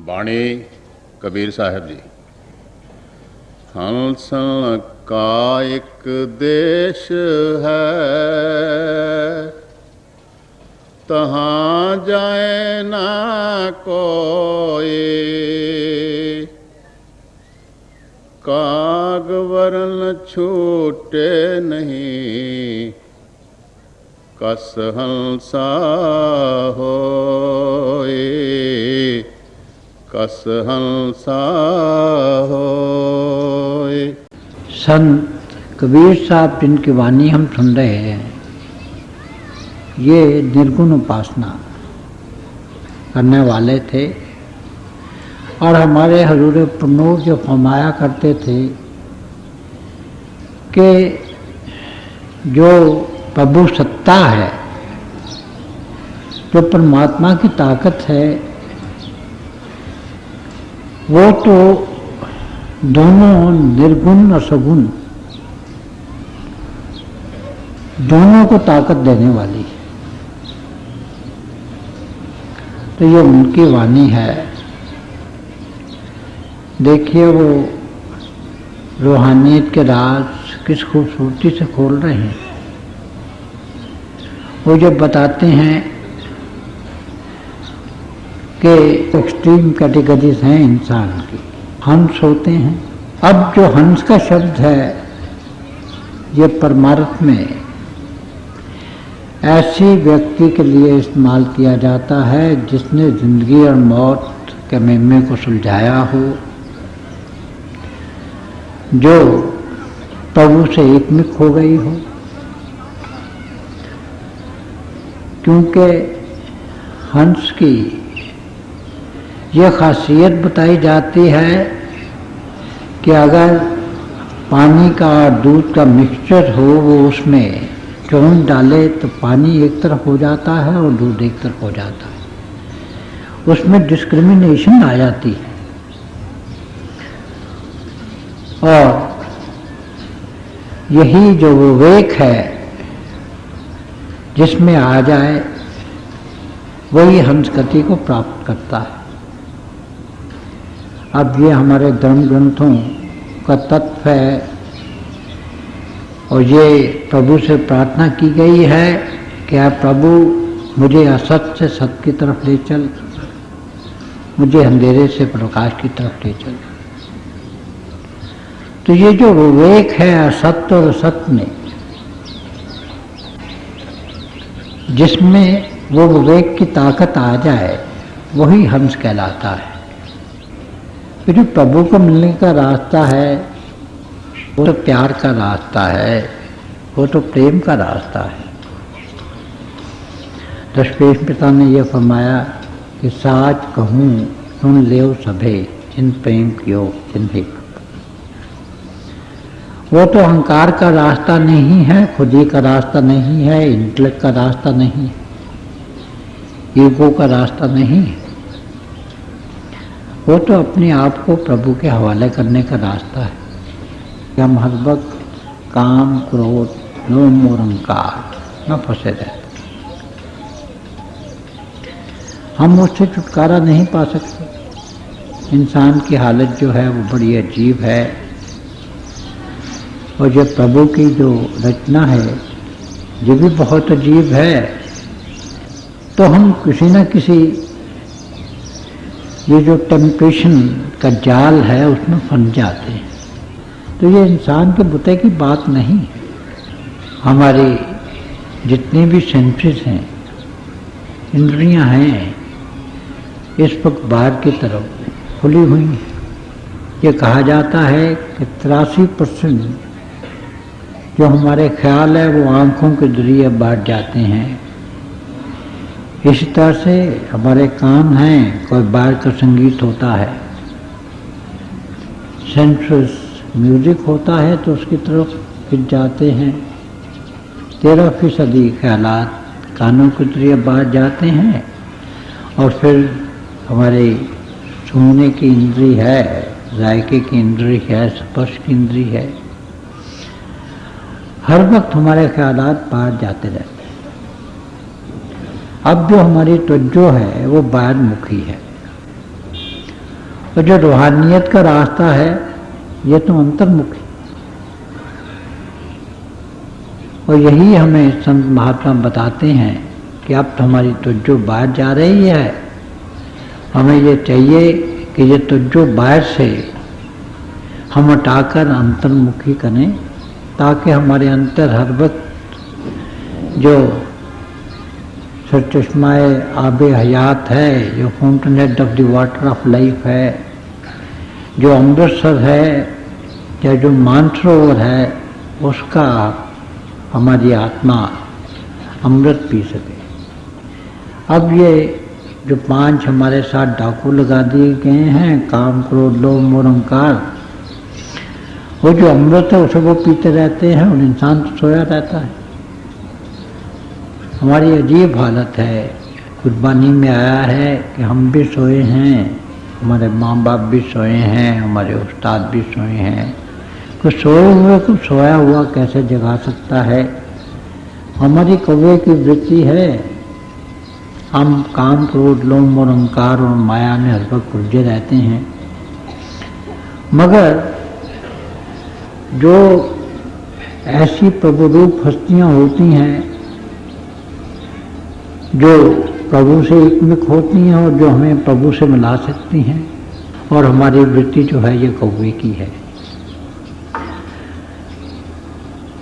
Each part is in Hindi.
बाणी कबीर साहब जी। हंसन का एक देश है, तहाँ जाए ना कोई, काग वरन छूटे नहीं, कस हंसा होए, कस हंसा होए। संत कबीर साहब जिनकी वाणी हम सुन रहे हैं, ये निर्गुण उपासना करने वाले थे। और हमारे हजूर प्रनूर जो फरमाया करते थे कि जो प्रभु सत्ता है, जो परमात्मा की ताकत है, वो तो दोनों निर्गुण और सगुण दोनों को ताकत देने वाली है। तो ये उनकी वाणी है। देखिए वो रूहानियत के राज किस खूबसूरती से खोल रहे हैं। वो जब बताते हैं कि एक्सट्रीम कैटेगरीज हैं इंसान की, हंस होते हैं। अब जो हंस का शब्द है, ये परमार्थ में ऐसी व्यक्ति के लिए इस्तेमाल किया जाता है जिसने जिंदगी और मौत के मेमे को सुलझाया हो, जो प्रभु से एकमिक हो गई हो। क्योंकि हंस की यह खासियत बताई जाती है कि अगर पानी का और दूध का मिक्सचर हो, वो उसमें चोंच डाले तो पानी एक तरफ हो जाता है और दूध एक तरफ हो जाता है। उसमें डिस्क्रिमिनेशन आ जाती है। और यही जो विवेक है जिसमें आ जाए, वही हंसगति को प्राप्त करता है। अब ये हमारे धर्म ग्रंथों का तत्व है और ये प्रभु से प्रार्थना की गई है कि आप प्रभु मुझे असत से सत्य की तरफ ले चल, मुझे अंधेरे से प्रकाश की तरफ ले चल। तो ये जो विवेक है असत्य और सत्य में, जिसमें वो विवेक की ताकत आ जाए, वही हंस कहलाता है। फिर जो प्रभु को मिलने का रास्ता है, वो तो प्यार का रास्ता है, वो तो प्रेम का रास्ता है। दशमेश पिता ने यह फरमाया कि साच कहूँ सुन लेओ सभे, जिन प्रेम कियो जिन्हें। वो तो अहंकार का रास्ता नहीं है, खुदी का रास्ता नहीं है, इंटेलेक्ट का रास्ता नहीं है, ईगो का रास्ता नहीं है। वो तो अपने आप को प्रभु के हवाले करने का रास्ता है। हम हर वक्त काम, क्रोध, लोभ और अहंकार न फंसे रहते। हम उससे छुटकारा नहीं पा सकते। इंसान की हालत जो है वो बड़ी अजीब है। और जो प्रभु की जो रचना है, ये भी बहुत अजीब है। तो हम किसी न किसी ये जो टेम्पटेशन का जाल है, उसमें फंस जाते हैं। तो ये इंसान के बुते की बात नहीं। हमारी जितनी भी सेंसेस हैं, इंद्रियां हैं, इस वक्त बाहर की तरफ खुली हुई हैं। ये कहा जाता है कि 83% जो हमारे ख्याल है वो आँखों के जरिए बाहर जाते हैं। इसी तरह से हमारे कान हैं, कोई बाहर का संगीत होता है, सेंसुअस म्यूजिक होता है तो उसकी तरफ खिंच जाते हैं। 13% ख्यालात कानों के जरिए बाहर जाते हैं। और फिर हमारे सुनने की इंद्री है, जायके की इंद्री है, स्पर्श की इंद्री है। हर वक्त हमारे ख्यालात बाहर जाते रहते हैं। अब जो हमारी तवज्जो है वो बाहर मुखी है। और जो रूहानियत का रास्ता है ये तो अंतर्मुखी, और यही हमें संत महात्मा बताते हैं कि अब तो हमारी तुझो बाहर जा रही है, हमें ये चाहिए कि ये तुझो बाहर से हम हटाकर अंतर्मुखी करें, ताकि हमारे अंतर हर वक्त जो चश्माए आबे हयात है, जो fountain head of the water of life है, जो अमृतसर है या जो मानसरोवर है, उसका हमारी आत्मा अमृत पी सके। अब ये जो 5 हमारे साथ डाकू लगा दिए गए हैं, काम, क्रोध, लोभ, मोह, अहंकार, वो जो अमृत है उसे वो पीते रहते हैं और इंसान तो सोया रहता है। हमारी अजीब हालत है। कुर्बानी में आया है कि हम भी सोए हैं, हमारे माँ बाप भी सोए हैं, हमारे उस्ताद भी सोए हैं। कुछ सोए हुए को सोया हुआ कैसे जगा सकता है? हमारी कौवे की वृत्ति है, हम काम, क्रोध, लोभ और अहंकार और माया में हर वक्त उलझे रहते हैं। मगर जो ऐसी प्रभुरूप हस्तियाँ होती हैं जो प्रभु से एकमुख होती हैं और जो हमें प्रभु से मिला सकती हैं, और हमारी वृत्ति जो है ये कौवे की है,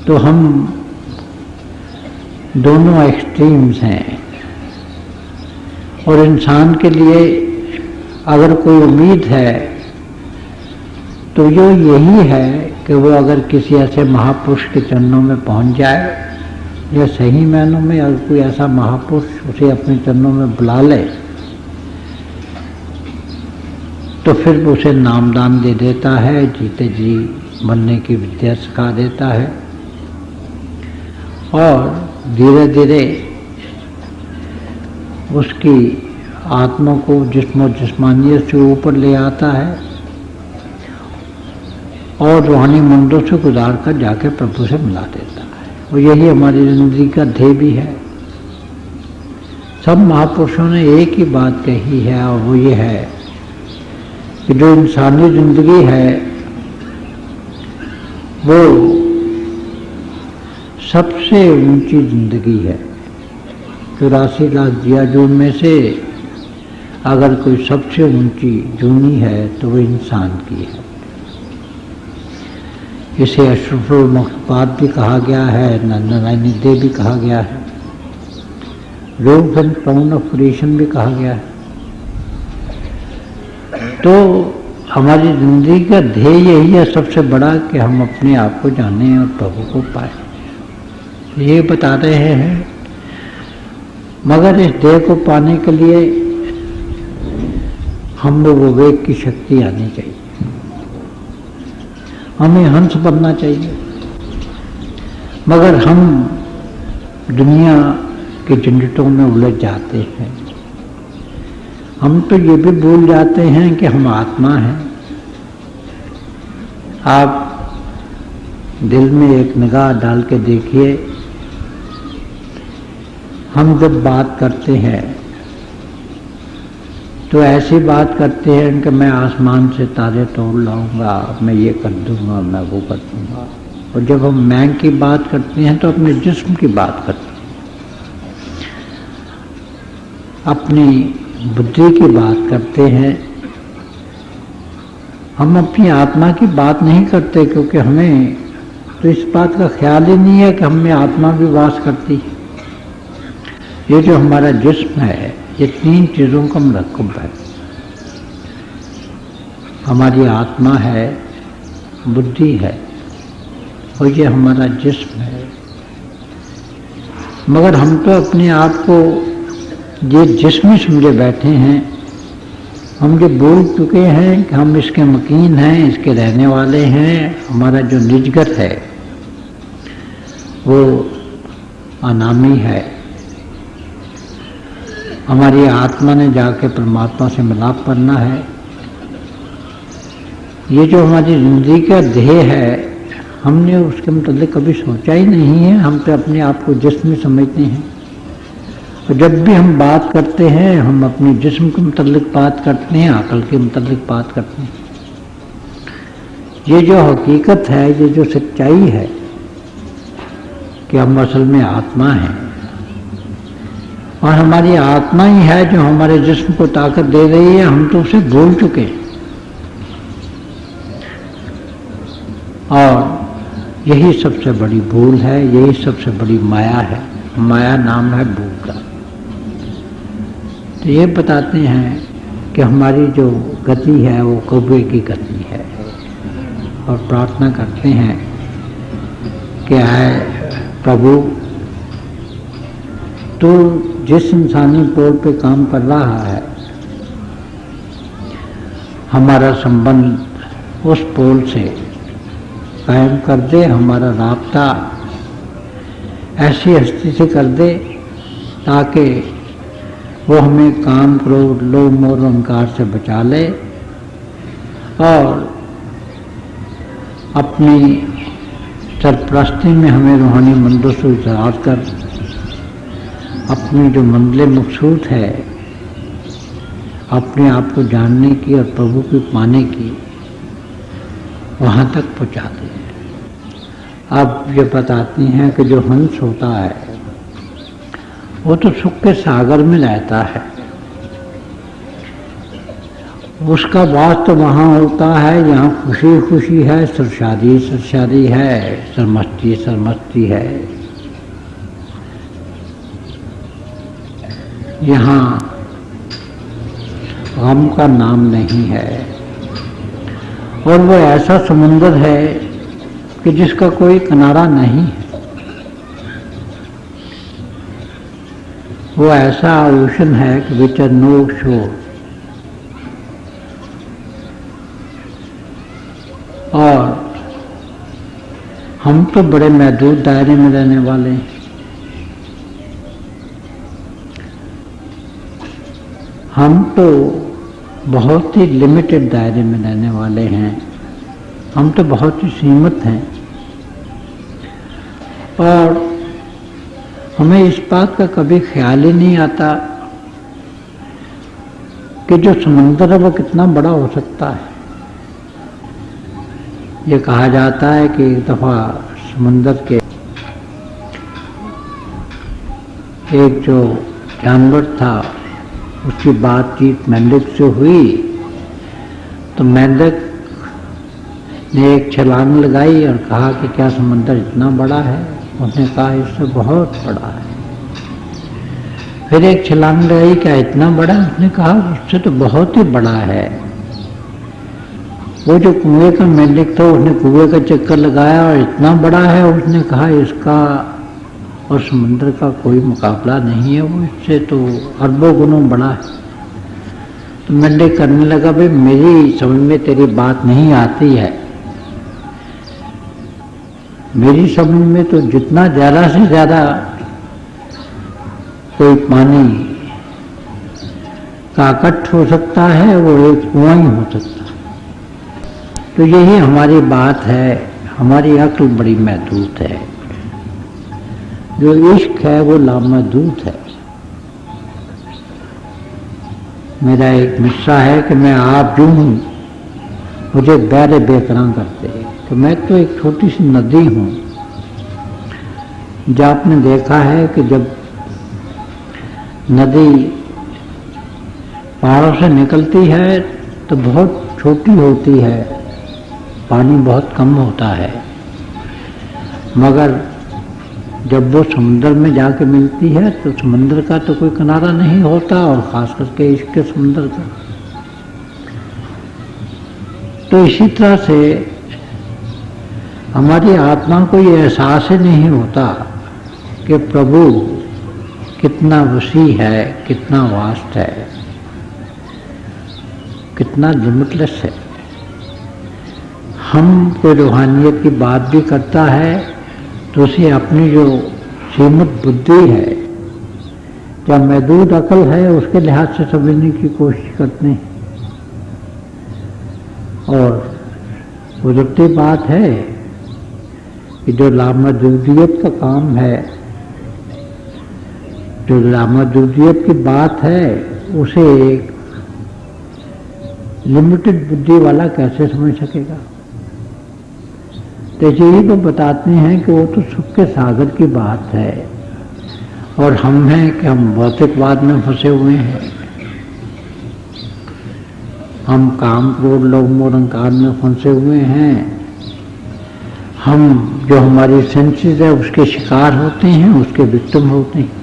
तो हम दोनों एक्सट्रीम्स हैं। और इंसान के लिए अगर कोई उम्मीद है तो ये यही है कि वो अगर किसी ऐसे महापुरुष के चरणों में पहुंच जाए, या सही मायनों में अगर कोई ऐसा महापुरुष उसे अपने चरणों में बुला ले, तो फिर उसे नामदान दे देता है, जीते जी बनने की विद्या सिखा देता है, और धीरे धीरे उसकी आत्मा को जिस्म और जिस्मानियत से ऊपर ले आता है, और रूहानी मंडलों से गुजार कर जाके प्रभु से मिला देता है। और यही हमारी जिंदगी का ध्येय भी है। सब महापुरुषों ने एक ही बात कही है, और वो ये है कि जो इंसानी जिंदगी है वो सबसे ऊंची जिंदगी है। 84 लाख जिया जून में से अगर कोई सबसे ऊंची जूनी है तो वो इंसान की है। इसे अशरफुल मखलूक़ात भी कहा गया है, नारायणी देव भी कहा गया है, roof and crown of creation भी कहा गया है। तो हमारी जिंदगी का ध्येय यही है सबसे बड़ा, कि हम अपने आप को जानें और प्रभु को पाएं। ये बता रहे हैं। मगर इस ध्येय को पाने के लिए हम लोग विवेक की शक्ति आनी चाहिए, हमें हंस बनना चाहिए। मगर हम दुनिया के झंझटों में उलझ जाते हैं। हम तो ये भी भूल जाते हैं कि हम आत्मा हैं। आप दिल में एक निगाह डाल के देखिए, हम जब बात करते हैं तो ऐसी बात करते हैं कि मैं आसमान से तारे तोड़ लाऊंगा, मैं ये कर दूंगा, मैं वो कर दूंगा। और जब हम मैं की बात करते हैं तो अपने जिस्म की बात करते हैं, अपनी बुद्धि की बात करते हैं। हम अपनी आत्मा की बात नहीं करते, क्योंकि हमें तो इस बात का ख्याल ही नहीं है कि हम में आत्मा भी वास करती है। ये जो हमारा जिस्म है, ये 3 चीज़ों का मरकब है। हमारी आत्मा है, बुद्धि है, और ये हमारा जिस्म है। मगर हम तो अपने आप को ये जिस्म ही समझे बैठे हैं। हम ये भूल चुके हैं कि हम इसके मकीन हैं, इसके रहने वाले हैं। हमारा जो निजगत है वो अनामी है। हमारी आत्मा ने जाके परमात्मा से मिलाप करना है। ये जो हमारी जिंदगी का ध्येय है, हमने उसके मतलब कभी सोचा ही नहीं है। हम तो अपने आप को जिस्म समझते हैं। तो जब भी हम बात करते हैं, हम अपने जिस्म के मुतालिक बात करते हैं, अकल के मुतालिक बात करते हैं। ये जो हकीकत है, ये जो सच्चाई है कि हम असल में आत्मा हैं, और हमारी आत्मा ही है जो हमारे जिस्म को ताकत दे रही है, हम तो उसे भूल चुके। और यही सबसे बड़ी भूल है, यही सबसे बड़ी माया है। माया नाम है भूल का। तो ये बताते हैं कि हमारी जो गति है वो कौवे की गति है, और प्रार्थना करते हैं कि आए प्रभु, तो जिस इंसानी पोल पे काम कर रहा है, हमारा संबंध उस पोल से कायम कर दे, हमारा राब्ता ऐसी हस्ती से कर दे ताकि वो हमें काम, क्रोध, लोभ, मोह, अहंकार से बचा ले, और अपनी सरपरस्ती में हमें रूहानी मंदिर से उतार कर अपनी जो मंजिल मकसूद है, अपने आप को जानने की और प्रभु को पाने की, वहाँ तक पहुँचा दें। अब ये बताती हैं कि जो हंस होता है वो तो सुख के सागर में रहता है, उसका वास तो वहाँ होता है, यहाँ खुशी खुशी है, सरशादी सरशादी है, सरमस्ती सरमस्ती है। यहाँ गम का नाम नहीं है, और वो ऐसा समुंदर है कि जिसका कोई किनारा नहीं है। वो ऐसा ओशन है कि विच आर नो शोर। और हम तो बड़े महदूद दायरे में रहने वाले हैं। हम तो बहुत ही लिमिटेड दायरे में रहने वाले हैं, हम तो बहुत ही सीमित हैं, और हमें इस बात का कभी ख्याल ही नहीं आता कि जो समुंदर है वो कितना बड़ा हो सकता है। ये कहा जाता है कि एक दफ़ा समुंदर के एक जो जानवर था, उसकी बातचीत मेंढक से हुई, तो मेंढक ने एक छलांग लगाई और कहा कि क्या समंदर इतना बड़ा है? उसने कहा इससे बहुत बड़ा है। फिर एक छलांग लगाई, क्या इतना बड़ा? उसने कहा उससे तो बहुत ही बड़ा है। वो जो कुएं का मेंढक था, उसने कुएं का चक्कर लगाया और इतना बड़ा है, उसने कहा इसका और समुद्र का कोई मुकाबला नहीं है, वो इससे तो अरबों गुनों बड़ा है। तो मेंढक करने लगा, भाई मेरी समझ में तेरी बात नहीं आती है। मेरी समझ में तो जितना ज़्यादा से ज़्यादा कोई पानी का इकट्ठ हो सकता है, वो एक कुआं ही हो सकता है। तो यही हमारी बात है, हमारी अक्ल बड़ी महदूद है। जो इश्क है वो लामहदूद है। मेरा एक मिस्सा है कि मैं आप जो हूँ मुझे बहरे बेकरां करते हैं, तो मैं तो एक छोटी सी नदी हूँ। जो आपने देखा है कि जब नदी पहाड़ों से निकलती है तो बहुत छोटी होती है, पानी बहुत कम होता है, मगर जब वो समुद्र में जाके मिलती है तो समुद्र का तो कोई किनारा नहीं होता, और ख़ास करके इश्क के समुद्र का। तो इसी तरह से हमारी आत्मा को ये एहसास ही नहीं होता कि प्रभु कितना वसी है, कितना वास्ट है, कितना लिमिटलेस है। हम कोई रूहानियत की बात भी करता है तो उसे अपनी जो सीमित बुद्धि है, जो महदूद अकल है, उसके लिहाज से समझने की कोशिश करते हैं। और गुजरती बात है कि जो लामहदूदियत का काम है, जो लामहदूदियत की बात है उसे एक लिमिटेड बुद्धि वाला कैसे समझ सकेगा। तो यही तो बताते हैं कि वो तो सुख के सागर की बात है और हम हैं कि हम भौतिकवाद में फंसे हुए हैं। हम काम क्रोध लोभ मोह अहंकार में फंसे हुए हैं। हम जो हमारी सेंसेस है उसके शिकार होते हैं, उसके विक्टिम होते हैं।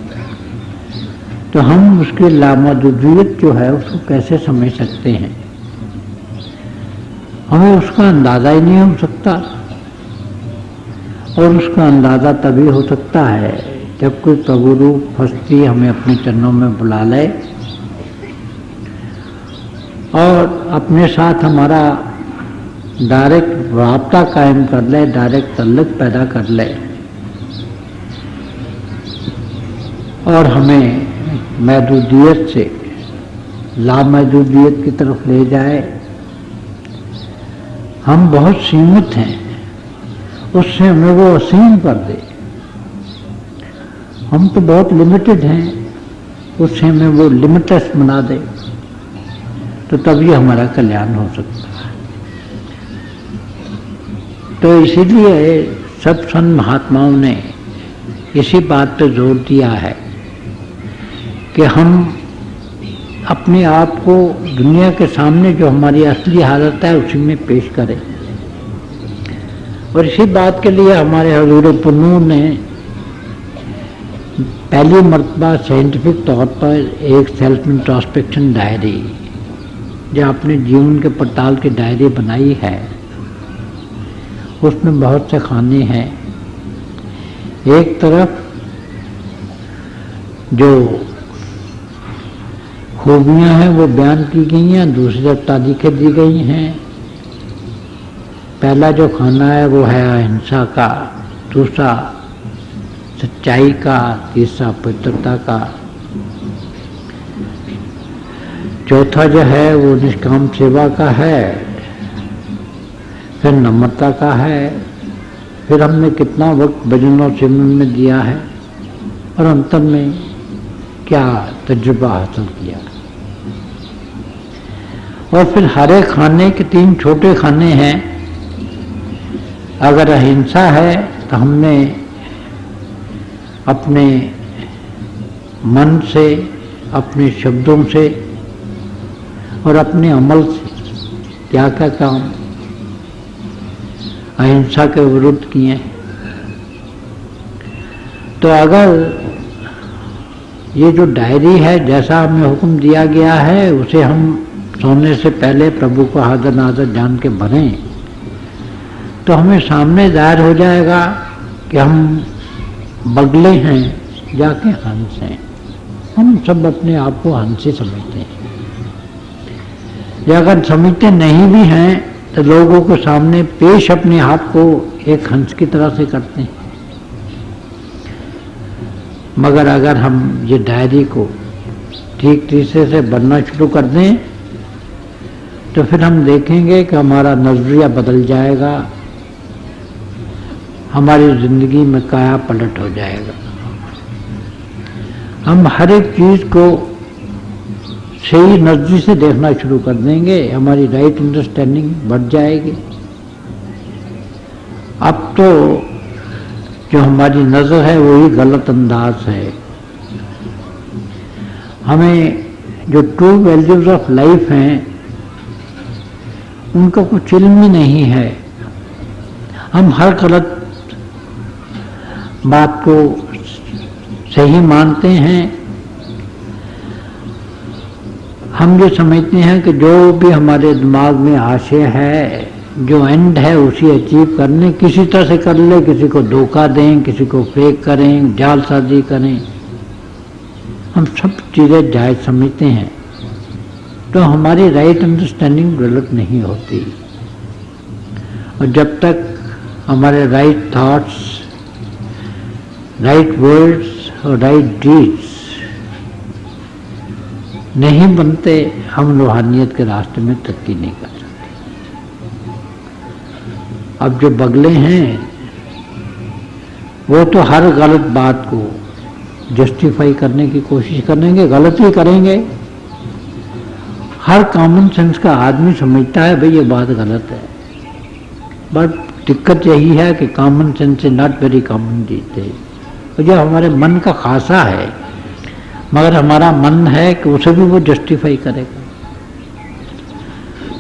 तो हम उसके लामहदूदियत जो है उसको कैसे समझ सकते हैं। हमें उसका अंदाजा ही नहीं हो सकता और उसका अंदाजा तभी हो सकता है जब कोई प्रभु रूप हस्ती हमें अपने चरणों में बुला ले और अपने साथ हमारा डायरेक्ट राब्ता कायम कर ले, डायरेक्ट तल्लुक पैदा कर ले और हमें महदूदियत से लामहदूदियत की तरफ ले जाए। हम बहुत सीमित हैं, उससे हमें वो असीम कर दे। हम तो बहुत लिमिटेड हैं, उससे हमें वो लिमिटलेस बना दे, तो तभी हमारा कल्याण हो सकता है। तो इसीलिए सब संत महात्माओं ने इसी बात पर जोर दिया है कि हम अपने आप को दुनिया के सामने जो हमारी असली हालत है उसी में पेश करें। और इसी बात के लिए हमारे हजूर पुन्नू ने पहली मर्तबा साइंटिफिक तौर पर एक सेल्फ इंट्रोस्पेक्शन डायरी, जो अपने जीवन के पड़ताल की डायरी बनाई है, उसमें बहुत से खाने हैं। एक तरफ जो खूबियां हैं वो बयान की गई हैं, दूसरी तरफ तारीखें दी गई हैं। पहला जो खाना है वो है अहिंसा का, दूसरा सच्चाई का, तीसरा पवित्रता का, चौथा जो है वो निष्काम सेवा का है, फिर नम्रता का है, फिर हमने कितना वक्त भजन और सिमरन में दिया है और अंतर में क्या तजुर्बा हासिल किया। और फिर हर एक खाने के 3 छोटे खाने हैं। अगर अहिंसा है तो हमने अपने मन से, अपने शब्दों से और अपने अमल से क्या क्या काम अहिंसा के विरुद्ध किए। तो अगर ये जो डायरी है, जैसा हमें हुक्म दिया गया है, उसे हम सोने से पहले प्रभु को हाजिर नाज़र जान के भरें, तो हमें सामने जाहिर हो जाएगा कि हम बगले हैं, जाके हंस हैं। हम सब अपने आप को हंसी समझते हैं, या अगर समझते नहीं भी हैं तो लोगों के सामने पेश अपने आप को एक हंस की तरह से करते हैं। मगर अगर हम ये डायरी को ठीक तरीके से बनना शुरू कर दें तो फिर हम देखेंगे कि हमारा नजरिया बदल जाएगा, हमारी जिंदगी में काया पलट हो जाएगा। हम हर एक चीज को सही नजरिए से देखना शुरू कर देंगे, हमारी राइट अंडरस्टैंडिंग बढ़ जाएगी। अब तो जो हमारी नजर है वही गलत अंदाज है। हमें जो ट्रू वैल्यूज ऑफ लाइफ हैं उनका कुछ इल्म ही नहीं है। हम हर गलत बात को सही मानते हैं। हम ये समझते हैं कि जो भी हमारे दिमाग में आशय है, जो एंड है, उसी अचीव करने, किसी तरह से कर ले, किसी को धोखा दें, किसी को फेक करें, जालसाजी करें, हम सब चीज़ें जायज समझते हैं। तो हमारी राइट अंडरस्टैंडिंग गलत नहीं होती। और जब तक हमारे राइट थॉट्स, राइट वर्ड्स और राइट डीड्स नहीं बनते, हम रूहानियत के रास्ते में तरक्की नहीं कर सकते। अब जो बगले हैं वो तो हर गलत बात को जस्टिफाई करने की कोशिश करेंगे, गलत ही करेंगे। हर कॉमन सेंस का आदमी समझता है भाई ये बात गलत है, बट दिक्कत यही है कि common sense is not very common these days। और जो हमारे मन का खासा है, मगर हमारा मन है कि उसे भी वो जस्टिफाई करेगा।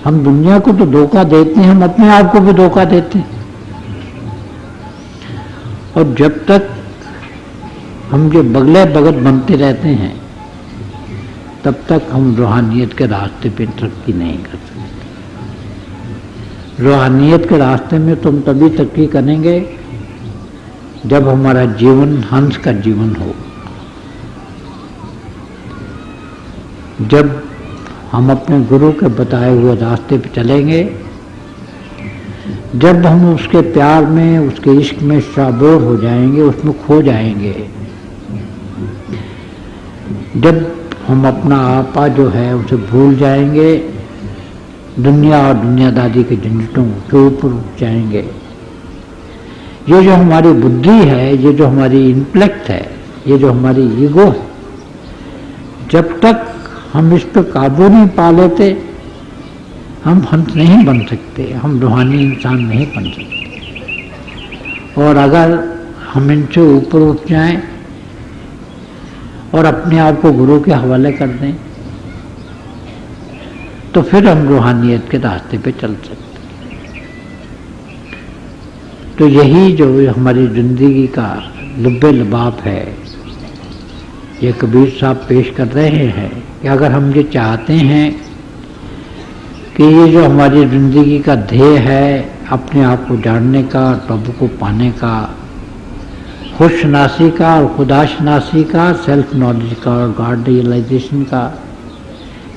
हम दुनिया को तो धोखा देते हैं, हम अपने आप को भी धोखा देते हैं। और जब तक हम जो बगले भगत बनते रहते हैं, तब तक हम रूहानियत के रास्ते पे तरक्की नहीं कर सकते। रूहानियत के रास्ते में तुम तभी तरक्की करेंगे जब हमारा जीवन हंस का जीवन हो, जब हम अपने गुरु के बताए हुए रास्ते पे चलेंगे, जब हम उसके प्यार में, उसके इश्क में शाबोर हो जाएंगे, उसमें खो जाएंगे, जब हम अपना आपा जो है उसे भूल जाएंगे, दुनिया और दुनियादारी के झंझटों के ऊपर उठ जाएंगे। ये जो हमारी बुद्धि है, ये जो हमारी इंटेलेक्ट है, ये जो हमारी ईगो है, जब तक हम इस पर काबू नहीं पा लेते, हम हंस नहीं बन सकते, हम रूहानी इंसान नहीं बन सकते। और अगर हम इनसे ऊपर उठ जाएं और अपने आप को गुरु के हवाले कर दें, तो फिर हम रूहानियत के रास्ते पे चल सकते हैं। तो यही जो हमारी जिंदगी का लुब्बे लबाब है, ये कबीर साहब पेश कर रहे हैं कि अगर हम ये चाहते हैं कि ये जो हमारी जिंदगी का ध्येय है, अपने आप को जानने का, प्रभु को पाने का, खुशनासी का और खुदाशनासी का, सेल्फ नॉलेज का और गॉड रियलाइजेशन का,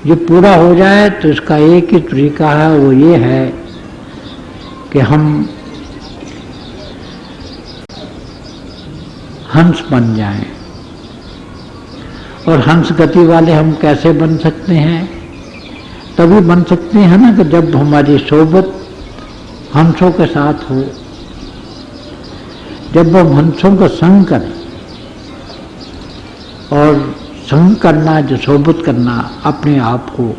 ये पूरा हो जाए, तो इसका एक ही तरीका है, वो ये है कि हम हंस बन जाएं। और हंस गति वाले हम कैसे बन सकते हैं? तभी बन सकते हैं ना कि जब हमारी सोबत हंसों के साथ हो, जब हम हंसों का संग करें। और संग करना, जो सोबत करना, अपने आप को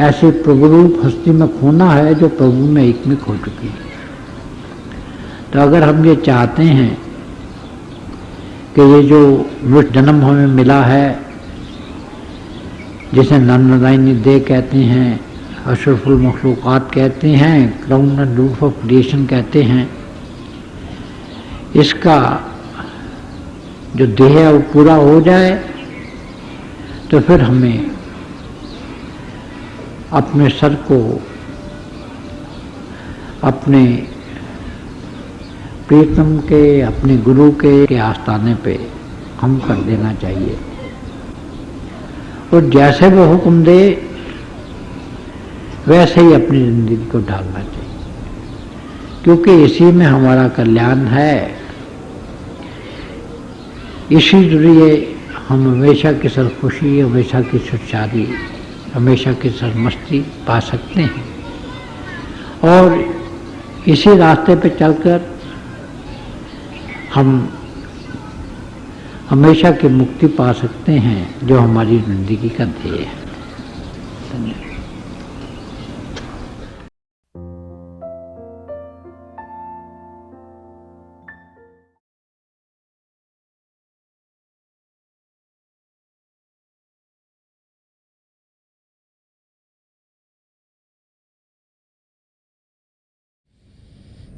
ऐसे प्रभु रूप हस्ती में खोना है जो प्रभु में एक में खो चुकी है। तो अगर हम ये चाहते हैं कि ये जो जन्म हमें मिला है, जिसे नारायणी दे कहते हैं, अशरफुल मखलूक़ात कहते हैं, crown and roof of creation कहते हैं, इसका जो देह है वो पूरा हो जाए, तो फिर हमें अपने सर को अपने प्रीतम के, अपने गुरु के आस्थाने पे हम कर देना चाहिए। और जैसे वो हुक्म दे वैसे ही अपनी जिंदगी को ढालना चाहिए, क्योंकि इसी में हमारा कल्याण है। इसी जरिए हम हमेशा की सरखुशी, हमेशा की सुशादी, हमेशा की सरमस्ती पा सकते हैं। और इसी रास्ते पे चलकर हम हमेशा की मुक्ति पा सकते हैं, जो हमारी जिंदगी का ध्येय है। धन्यवाद।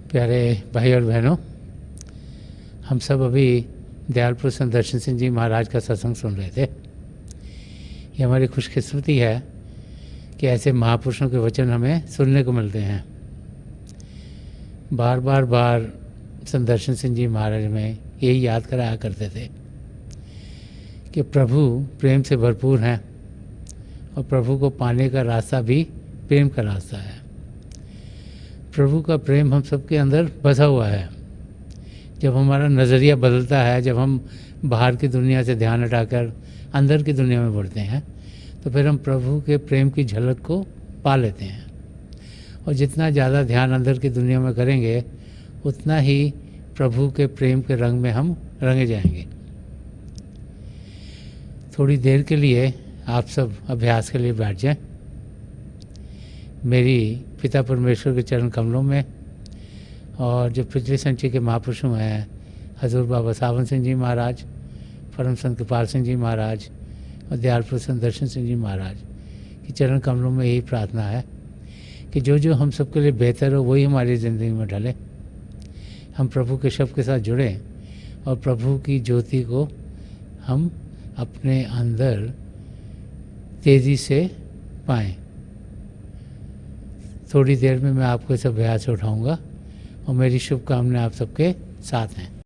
प्यारे भाई और बहनों, हम सब अभी दयालपुर संत दर्शन सिंह जी महाराज का सत्संग सुन रहे थे। ये हमारी खुशकिस्मती है कि ऐसे महापुरुषों के वचन हमें सुनने को मिलते हैं। बार बार संत दर्शन सिंह जी महाराज में यही याद कराया करते थे कि प्रभु प्रेम से भरपूर हैं और प्रभु को पाने का रास्ता भी प्रेम का रास्ता है। प्रभु का प्रेम हम सबके अंदर बसा हुआ है। जब हमारा नज़रिया बदलता है, जब हम बाहर की दुनिया से ध्यान हटाकर अंदर की दुनिया में बढ़ते हैं, तो फिर हम प्रभु के प्रेम की झलक को पा लेते हैं। और जितना ज़्यादा ध्यान अंदर की दुनिया में करेंगे, उतना ही प्रभु के प्रेम के रंग में हम रंगे जाएंगे। थोड़ी देर के लिए आप सब अभ्यास के लिए बैठ जाएं। मेरी पिता परमेश्वर के चरण कमलों में और जो पिछले संचय के महापुरुषों हैं, हजूर बाबा सावन सिंह जी महाराज, परम संत कृपाल सिंह जी महाराज और दयाल प्रसन्न दर्शन सिंह जी महाराज की चरण कमलों में यही प्रार्थना है कि जो जो हम सबके लिए बेहतर हो वही हमारी ज़िंदगी में ढले। हम प्रभु के शब्द के साथ जुड़ें और प्रभु की ज्योति को हम अपने अंदर तेज़ी से पाएं। थोड़ी देर में मैं आपको इस अभ्यास से उठाऊँगा और मेरी शुभकामनाएं आप सबके साथ हैं।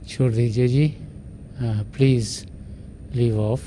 छोड़ दीजिए जी, प्लीज़ लीव ऑफ।